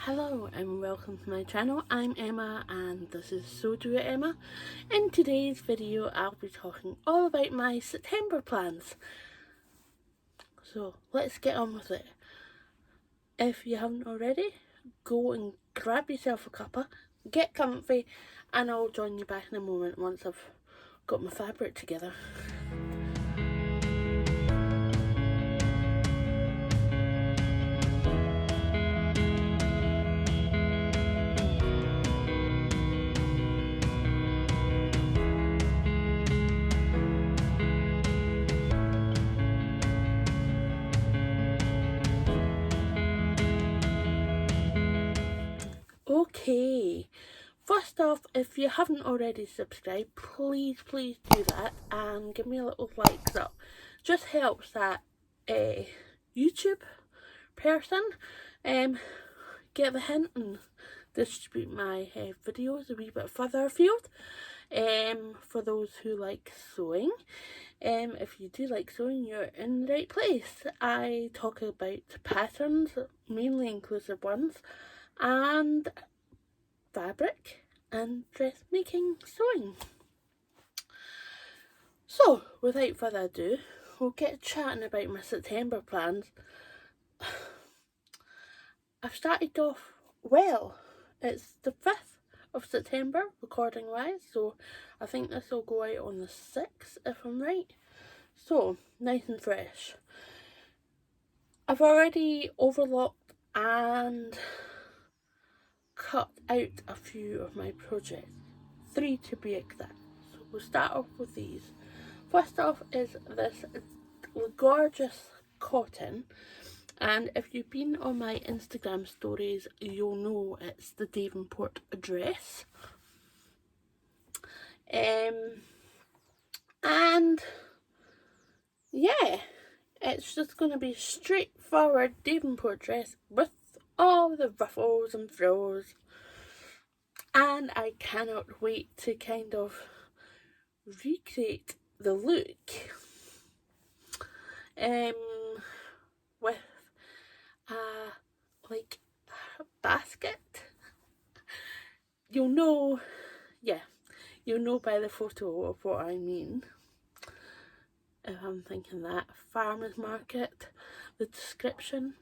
Hello and welcome to my channel. I'm Emma and this is So Do It Emma. In today's video I'll be talking all about my September plans. So let's get on with it. If you haven't already, go and grab yourself a cuppa, get comfy, and I'll join you back in a moment once I've got my fabric together. Okay, first off, if you haven't already subscribed, please do that and give me a little thumbs up. Just helps that YouTube person get the hint and distribute my videos a wee bit further afield. For those who like sewing, if you do like sewing, you're in the right place. I talk about patterns, mainly inclusive ones, and fabric and dressmaking sewing. So without further ado, we'll get chatting about my September plans. I've started off well. It's the 5th of September recording wise, so I think this will go out on the 6th if I'm right. So nice and fresh. I've already overlocked and cut out a few of my projects, 3 to be exact. So we'll start off with these. First off is this gorgeous cotton, and if you've been on my Instagram stories you'll know it's the Davenport dress. And yeah, it's just going to be straightforward Davenport dress with all the ruffles and frills, and I cannot wait to kind of recreate the look with like a basket. You'll know by the photo of what I mean. If I'm thinking that farmer's market, the description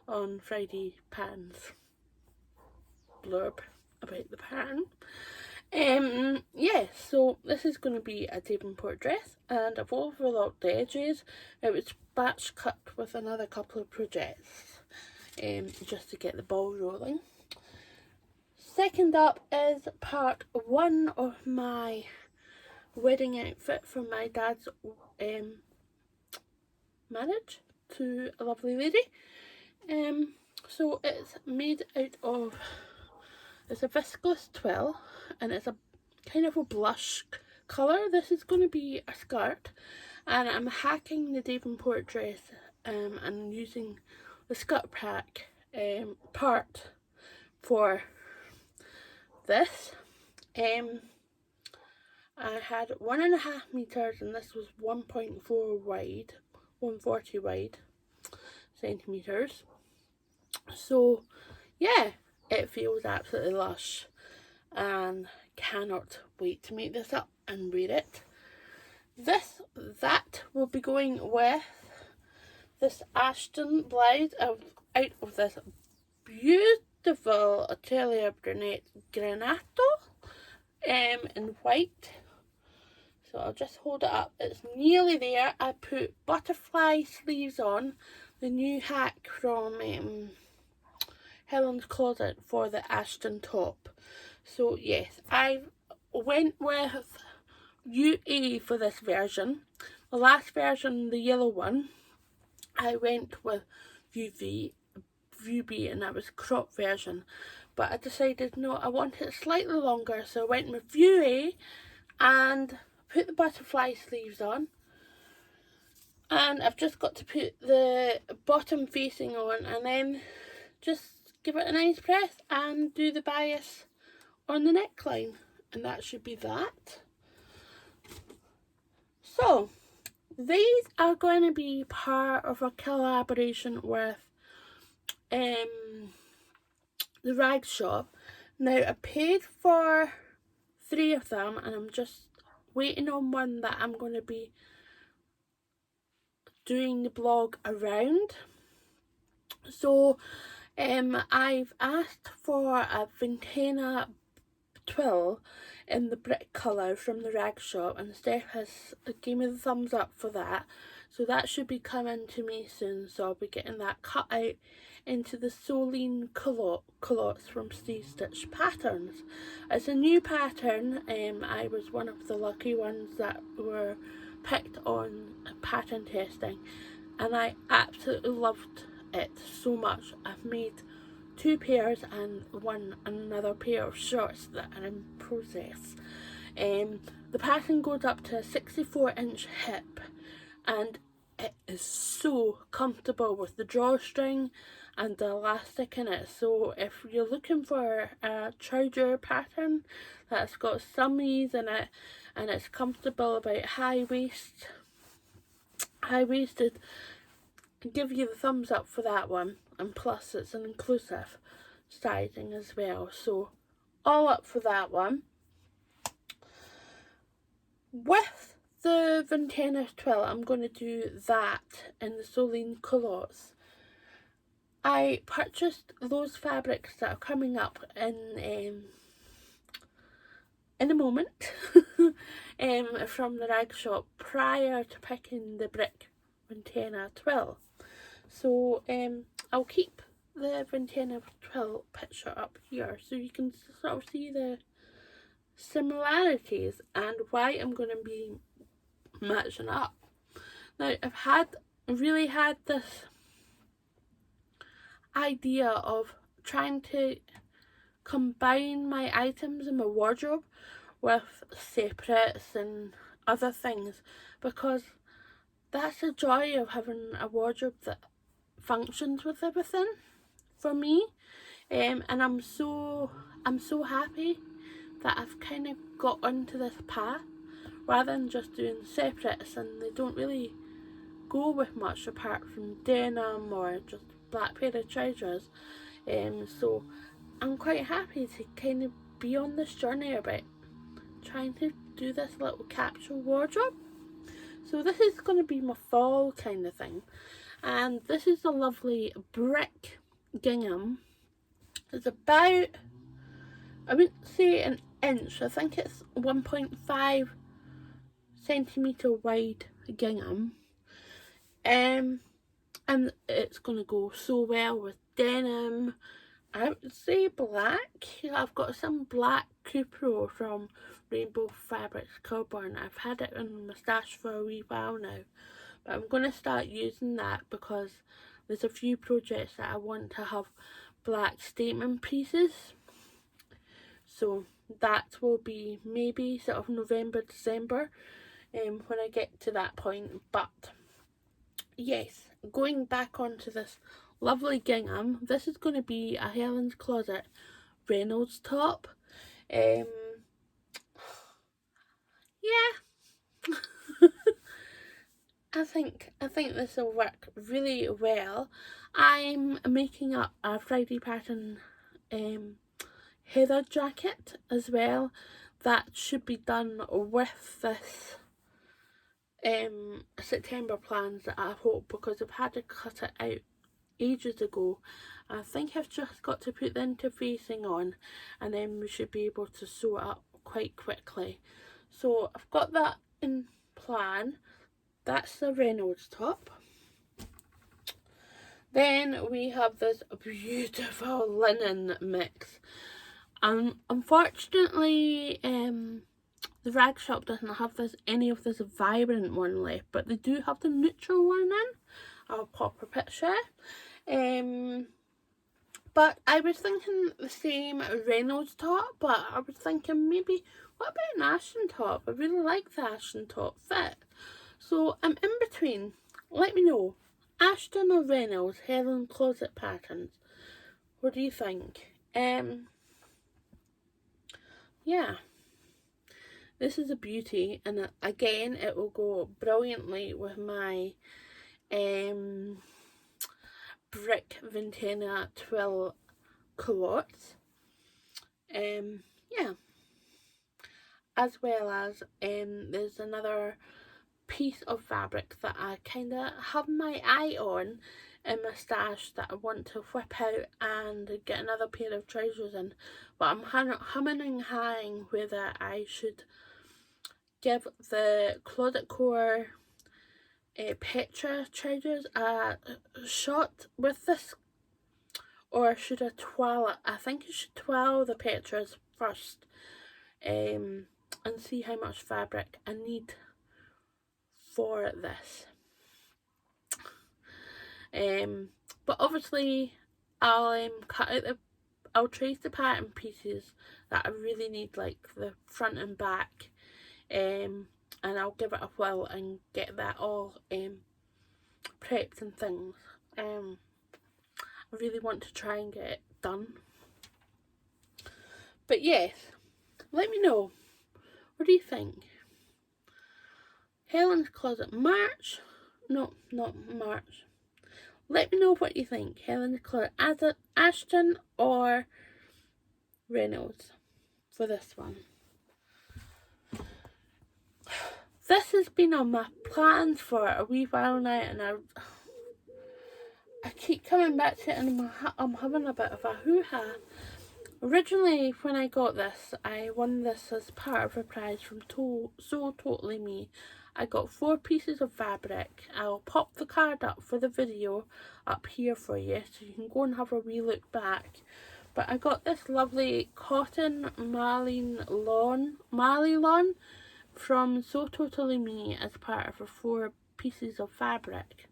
on Friday patterns blurb about the pattern. Yeah, so this is going to be a Davenport dress, and I've overlocked the edges. It was batch cut with another couple of projects just to get the ball rolling. Second up is part 1 of my wedding outfit from my dad's marriage to a lovely lady. So it's made out of, it's a Viscose twill, and it's a kind of a blush colour. This is going to be a skirt, and I'm hacking the Davenport dress and using the skirt pack part for this. I had 1.5 meters, and this was 1.4 wide, 140 wide centimeters. So yeah, it feels absolutely lush and cannot wait to make this up and wear it. That will be going with this Ashton blouse out of this beautiful Atelier Brunette Granato in white. So I'll just hold it up, it's nearly there. I put butterfly sleeves on, the new hack from Helen's Closet for the Ashton top. So yes, I went with UA for this version. The last version, the yellow one, I went with UB, and that was crop version. But I decided no, I want it slightly longer, so I went with UA and put the butterfly sleeves on. And I've just got to put the bottom facing on and then just give it a nice press and do the bias on the neckline, and that should be that. So these are going to be part of a collaboration with the rag shop. Now I paid for 3 of them, and I'm just waiting on one that I'm going to be doing the blog around. So I've asked for a Ventana Twill in the brick colour from the rag shop, and Steph has gave me the thumbs up for that, so that should be coming to me soon. So I'll be getting that cut out into the Soline Culottes from Staystitch Patterns. It's a new pattern. I was one of the lucky ones that were picked on pattern testing, and I absolutely loved it so much. I've made 2 pairs and another pair of shorts that are in process. The pattern goes up to a 64-inch hip, and it is so comfortable with the drawstring and the elastic in it. So if you're looking for a trouser pattern that's got some ease in it and it's comfortable about high-waisted, give you the thumbs up for that one. And plus it's an inclusive sizing as well, so all up for that one. With the Ventana Twill, I'm going to do that in the Soline Culottes. I purchased those fabrics that are coming up in a moment from the rag shop prior to picking the brick Ventana Twill. So I'll keep the Ventana Twill picture up here so you can sort of see the similarities and why I'm going to be matching up. Now I've really had this idea of trying to combine my items in my wardrobe with separates and other things, because that's the joy of having a wardrobe that functions with everything for me. And I'm so happy that I've kind of got onto this path rather than just doing separates, and they don't really go with much apart from denim or just black pair of trousers. So I'm quite happy to kind of be on this journey about trying to do this little capsule wardrobe. So this is going to be my fall kind of thing, and this is a lovely brick gingham. It's about, I wouldn't say an inch, I think it's 1.5 centimetre wide gingham, and it's going to go so well with denim. I would say black. I've got some black Petrol from Rainbow Fabrics Coburn. I've had it in my stash for a wee while now, but I'm going to start using that because there's a few projects that I want to have black statement pieces. So that will be maybe sort of November, December when I get to that point. But yes, going back onto this lovely gingham, this is going to be a Helen's Closet Reynolds top. Yeah. I think this will work really well. I'm making up a Friday pattern heather jacket as well. That should be done with this September plans, I hope, because I've had to cut it out ages ago. I think I've just got to put the interfacing on, and then we should be able to sew it up quite quickly. So I've got that in plan. That's the Reynolds top. Then we have this beautiful linen mix. Unfortunately, the rag shop doesn't have any of this vibrant one left, but they do have the neutral one in. I'll pop a picture. But I was thinking the same Reynolds top, but I was thinking maybe, what about an Ashton top? I really like the Ashton top fit. So I'm in between. Let me know. Ashton or Reynolds, Helen Closet Patterns. What do you think? Yeah. This is a beauty, and again it will go brilliantly with my brick Ventana Twill culottes. Yeah, as well as there's another piece of fabric that I kind of have my eye on in my stash that I want to whip out and get another pair of trousers in, but I'm humming and hawing whether I should give the Claudette Core Petra trousers a shot with this, or should I twirl it? I think I should twirl the Petras first and see how much fabric I need for this. But obviously I'll cut out I'll trace the pattern pieces that I really need, like the front and back, and I'll give it a whirl and get that all prepped and things. I really want to try and get it done. But yes, let me know, what do you think? Helen's Closet March? No, not March. Let me know what you think. Helen's Closet Ashton or Reynolds for this one. This has been on my plans for a wee while now, and I keep coming back to it, and I'm having a bit of a hoo-ha. Originally, when I got this, I won this as part of a prize from So Totally Me. I got 4 pieces of fabric. I'll pop the card up for the video up here for you, so you can go and have a wee look back. But I got this lovely cotton marlie lawn from So Totally Me as part of 4 pieces of fabric.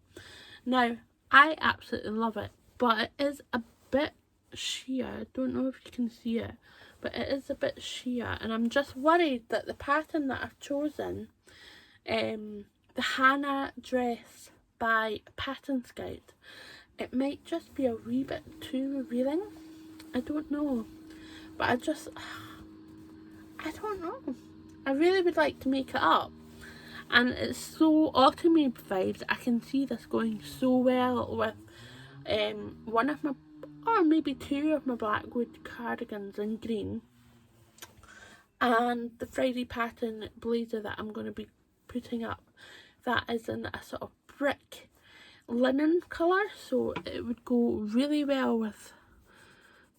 Now, I absolutely love it, but it is a bit sheer. I don't know if you can see it, but it is a bit sheer, and I'm just worried that the pattern that I've chosen, the Hana Dress by Pattern Scout, it might just be a wee bit too revealing. I don't know, but I don't know. I really would like to make it up, and it's so autumny vibes. I can see this going so well with one of my, or maybe 2 of my Blackwood cardigans in green, and the Friday pattern blazer that I'm going to be putting up, that is in a sort of brick linen colour, so it would go really well with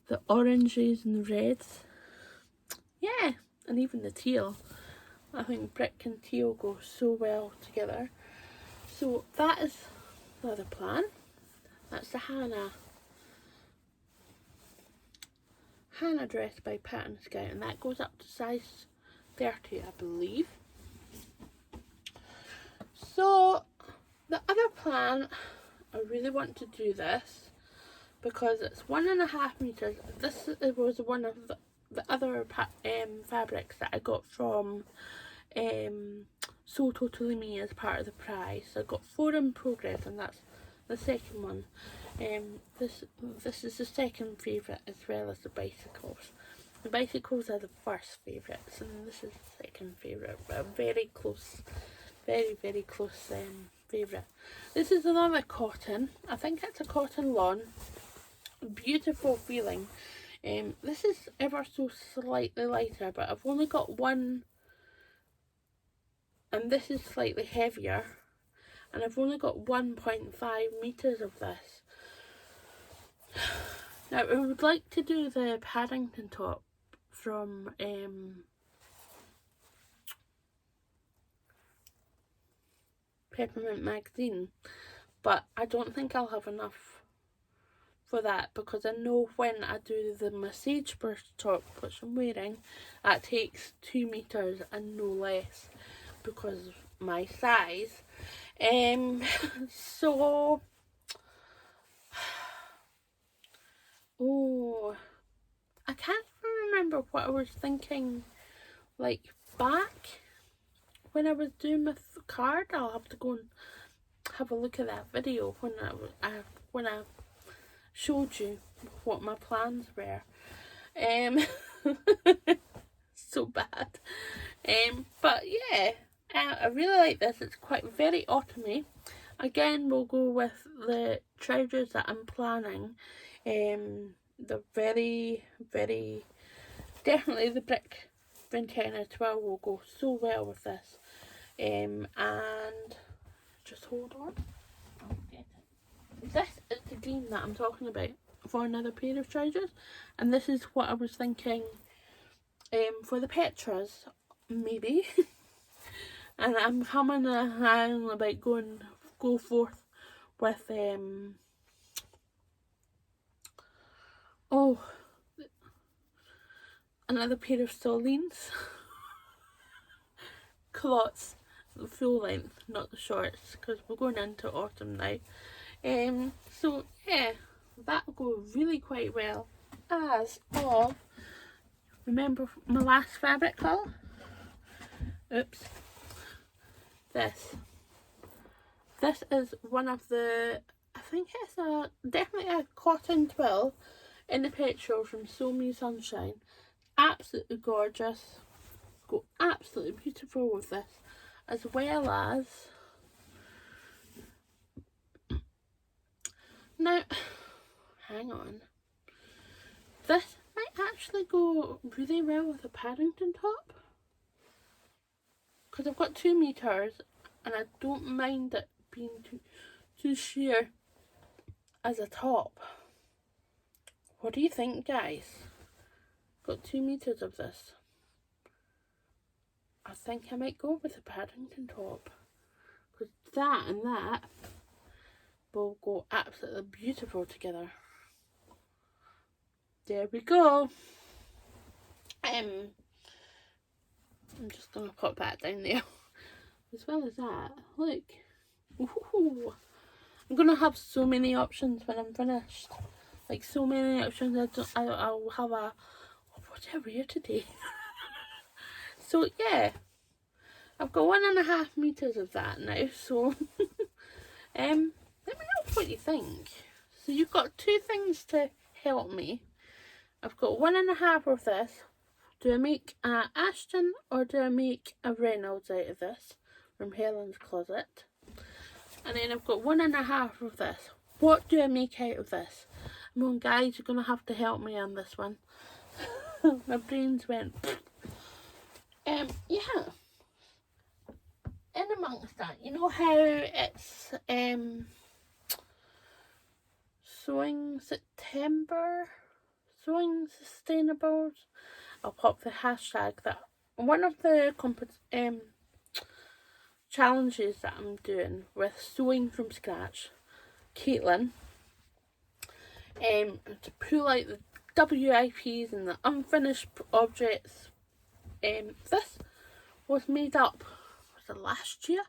the oranges and the reds. Yeah, and even the teal. I think brick and teal go so well together. So that is the other plan. That's the Hana Dress by Pattern Scout, and that goes up to size 30, I believe. So the other plan, I really want to do this because it's 1.5 meters. This was one of the other fabrics that I got from So Totally Me as part of the prize. So I got 4 in progress, and that's the second one. This is the second favourite, as well as the bicycles. The bicycles are the first favourites, and this is the second favourite, but a very close, very close favourite. This is another cotton. I think it's a cotton lawn. Beautiful feeling. This is ever so slightly lighter, but I've only got one, and this is slightly heavier, and I've only got 1.5 meters of this. Now I would like to do the Paddington top from Peppermint magazine, but I don't think I'll have enough for that, because I know when I do my Sagebrush top, which I'm wearing, that takes 2 meters and no less because of my size. So oh, I can't even remember what I was thinking, like back when I was doing my card. I'll have to go and have a look at that video when I showed you what my plans were. So bad. But yeah, I really like this. It's quite very autumny. Again, we'll go with the trousers that I'm planning. The very, very, definitely the brick Ventana Twill will go so well with this. And just hold on. I'll get it. This is the green that I'm talking about for another pair of trousers, and this is what I was thinking for the Petras, maybe. And I'm humming around about go forth with oh, another pair of Soline's culottes, the full length, not the shorts, because we're going into autumn now. So yeah, that'll go really quite well. As of, remember my last fabric colour? Oops. This is one of the, I think it's definitely a cotton twill in the Petrol from Sew Me Sunshine. Absolutely gorgeous. Go absolutely beautiful with this, as well as, now hang on, this might actually go really well with a Paddington top, because I've got 2 meters and I don't mind it being too sheer as a top. What do you think, guys? Got 2 meters of this. I think I might go with a Paddington top, because that and that will go absolutely beautiful together. There we go. I'm just gonna pop that down there. As well as that, look. Ooh. I'm gonna have so many options when I'm finished. Like, so many options. I'll have a, oh, what did I wear today? So yeah, I've got 1.5 meters of that now. So let me know what you think. So you've got 2 things to help me. I've got 1.5 of this. Do I make a Ashton or do I make a Reynolds out of this from Helen's closet? And then I've got 1.5 of this. What do I make out of this? Come on, guys, you're going to have to help me on this one. My brains went. Yeah. In amongst that, you know how it's Sewing September? Sewing Sustainables? I'll pop the hashtag that. One of the challenges that I'm doing with sewing from scratch, Caitlin, to pull out the WIPs and the unfinished objects. This was made up, was it last year?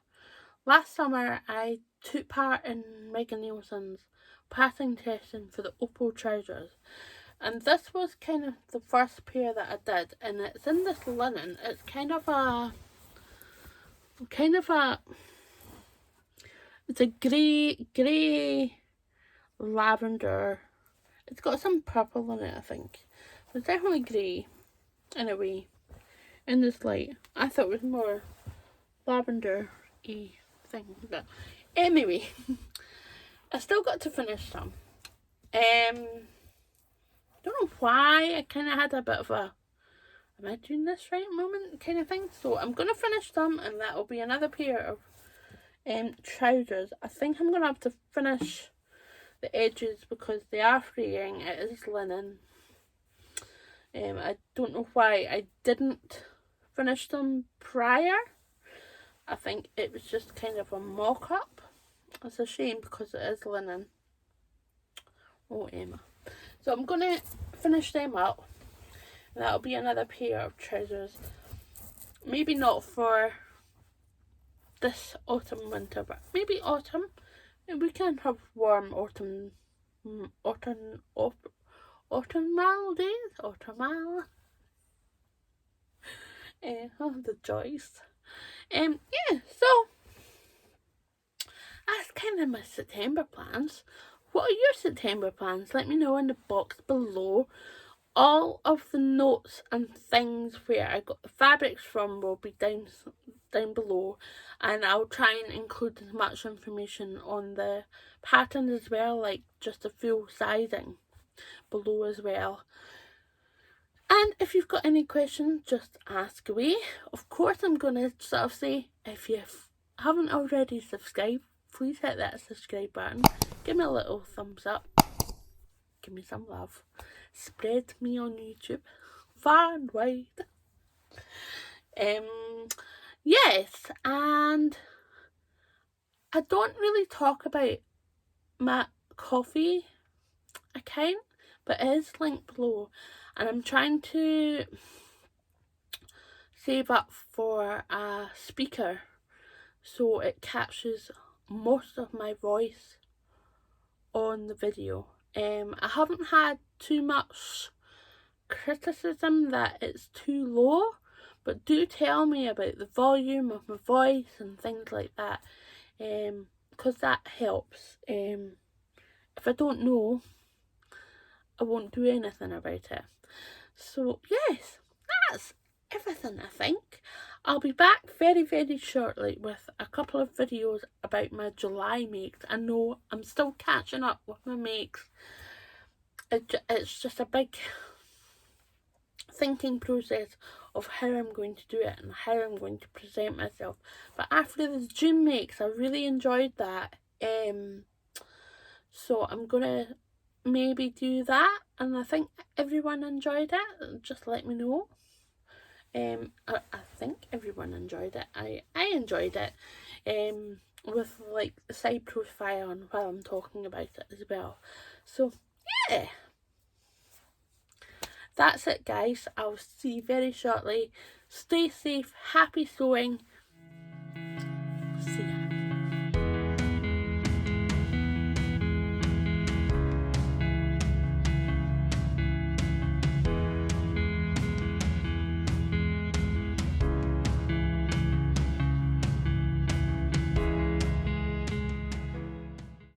Last summer I took part in Megan Nielsen's passing testing for the Opal trousers, and this was kind of the first pair that I did, and it's in this linen. It's kind of a it's a grey lavender. It's got some purple in it, I think. It's definitely grey in a way. In this light, I thought it was more lavender-y thing, but anyway, I still got to finish some. Don't know why, I kind of had a bit of a, am I doing this right moment kind of thing. So I'm going to finish some, and that will be another pair of trousers. I think I'm going to have to finish the edges because they are fraying. It is linen. I don't know why I didn't finish them prior. I think it was just kind of a mock-up. It's a shame because it is linen. Oh, Emma. So I'm going to finish them up. And that'll be another pair of trousers. Maybe not for this autumn winter, but maybe autumn. And we can have warm autumnal days. Autumnal. Oh, the joys. Yeah, so that's kind of my September plans. What are your September plans? Let me know in the box below. All of the notes and things where I got the fabrics from will be down down below, and I'll try and include as much information on the pattern as well, like just the full sizing below as well. And if you've got any questions, just ask away. Of course, I'm going to sort of say, if you haven't already subscribed, please hit that subscribe button. Give me a little thumbs up. Give me some love. Spread me on YouTube far and wide. Yes, and I don't really talk about my coffee account, but it is linked below, and I'm trying to save up for a speaker so it captures most of my voice on the video. I haven't had too much criticism that it's too low, but do tell me about the volume of my voice and things like that, because that helps. If I don't know, I won't do anything about it. So yes, that's everything, I think. I'll be back very, very shortly with a couple of videos about my July makes. I know I'm still catching up with my makes. It's just a big thinking process of how I'm going to do it and how I'm going to present myself. But after the June makes, I really enjoyed that. So I'm gonna maybe do that, and I think everyone enjoyed it. Just let me know. I think everyone enjoyed it. I enjoyed it. With like the side profile on while I'm talking about it as well. So yeah, that's it, guys. I'll see you very shortly. Stay safe, happy sewing. See ya.